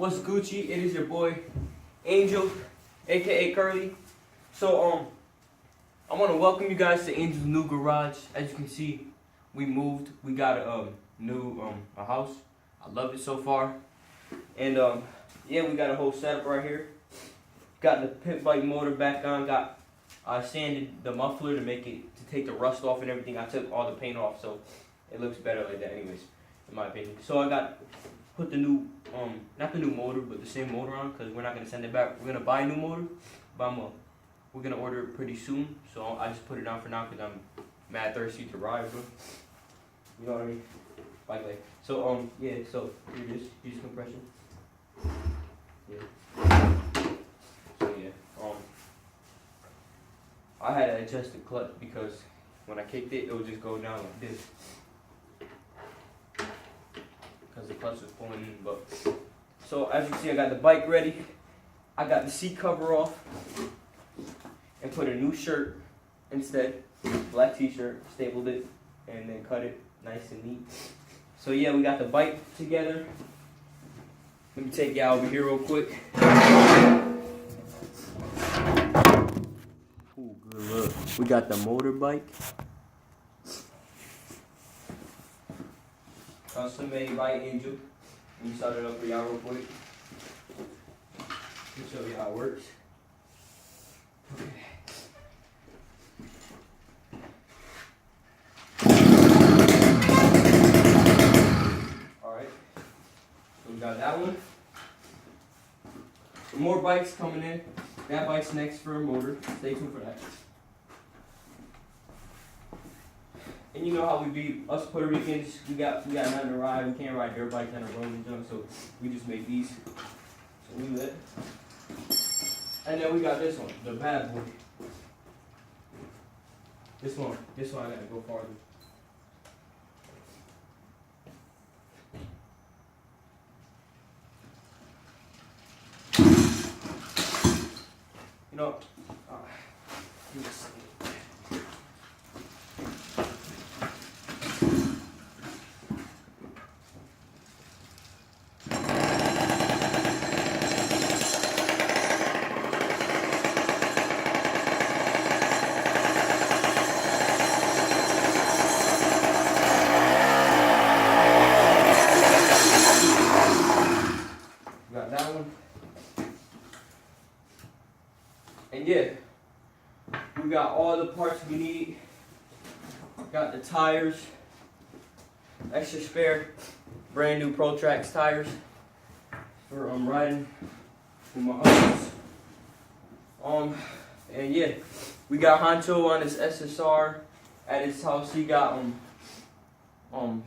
What's Gucci? It is your boy Angel, aka Curly. So I want to welcome you guys to Angel's new garage. As you can see, we moved. We got a new a house. I love it so far. And yeah, we got a whole setup right here. Got the pit bike motor back on. Got sanded the muffler to make it to take the rust off and everything. I took all the paint off, so it looks better like that, anyways, in my opinion. So I got put the new not the new motor, but the same motor on, because we're not gonna send it back. We're gonna buy a new motor, but we're gonna order it pretty soon. So I just put it on for now because I'm mad thirsty to ride, bro. You know what I mean? Bike life. So yeah. So here it is. Use compression. Yeah. So yeah. I had to adjust the clutch because when I kicked it, it would just go down like this. Because the clutch was pulling in, but so as you can see, I got the bike ready. I got the seat cover off and put a new shirt instead, black t-shirt, stapled it, and then cut it nice and neat. So yeah, we got the bike together. Let me take you out over here real quick. Ooh, good look. We got the motorbike. Custom made by Angel. Let me start it up for y'all real quick. Let me show you how it works. Okay. Alright. So we got that one. Some more bikes coming in. That bike's next for a motor. Stay tuned for that. And you know how we be, us Puerto Ricans, we got nothing to ride. We can't ride dirt bikes on the road and junk, so we just make these. So we lit. And then we got this one, the bad boy. This one I gotta go farther. You know, got that one. And yeah, we got all the parts we need. Got the tires, extra spare, brand new Pro Tracks tires for riding with my uncles. And yeah, we got Honcho on his SSR at his house. He got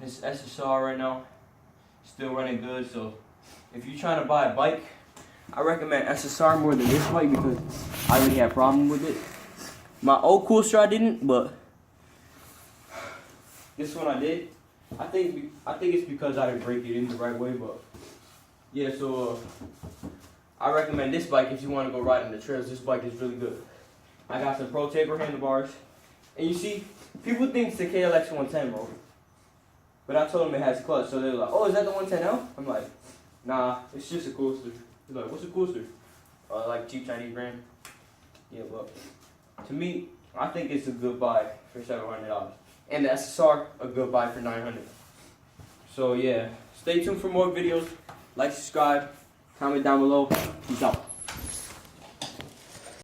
his SSR right now, still running good. So if you're trying to buy a bike, I recommend SSR more than this bike because I really had a problem with it. My old Coolster I didn't, but this one I did. I think it's because I didn't break it in the right way, but yeah. So I recommend this bike if you want to go riding the trails. This bike is really good. I got some Pro Taper handlebars, and you see, people think it's the KLX 110, bro. But I told them it has clutch, so they're like, "Oh, is that the 110L?" I'm like, "Nah, it's just a Coolster." He's like, "What's a Coolster?" Like cheap Chinese brand. Yeah, but to me, I think it's a good buy for $700. And the SSR, a good buy for $900. So yeah, stay tuned for more videos. Like, subscribe, comment down below. Peace out.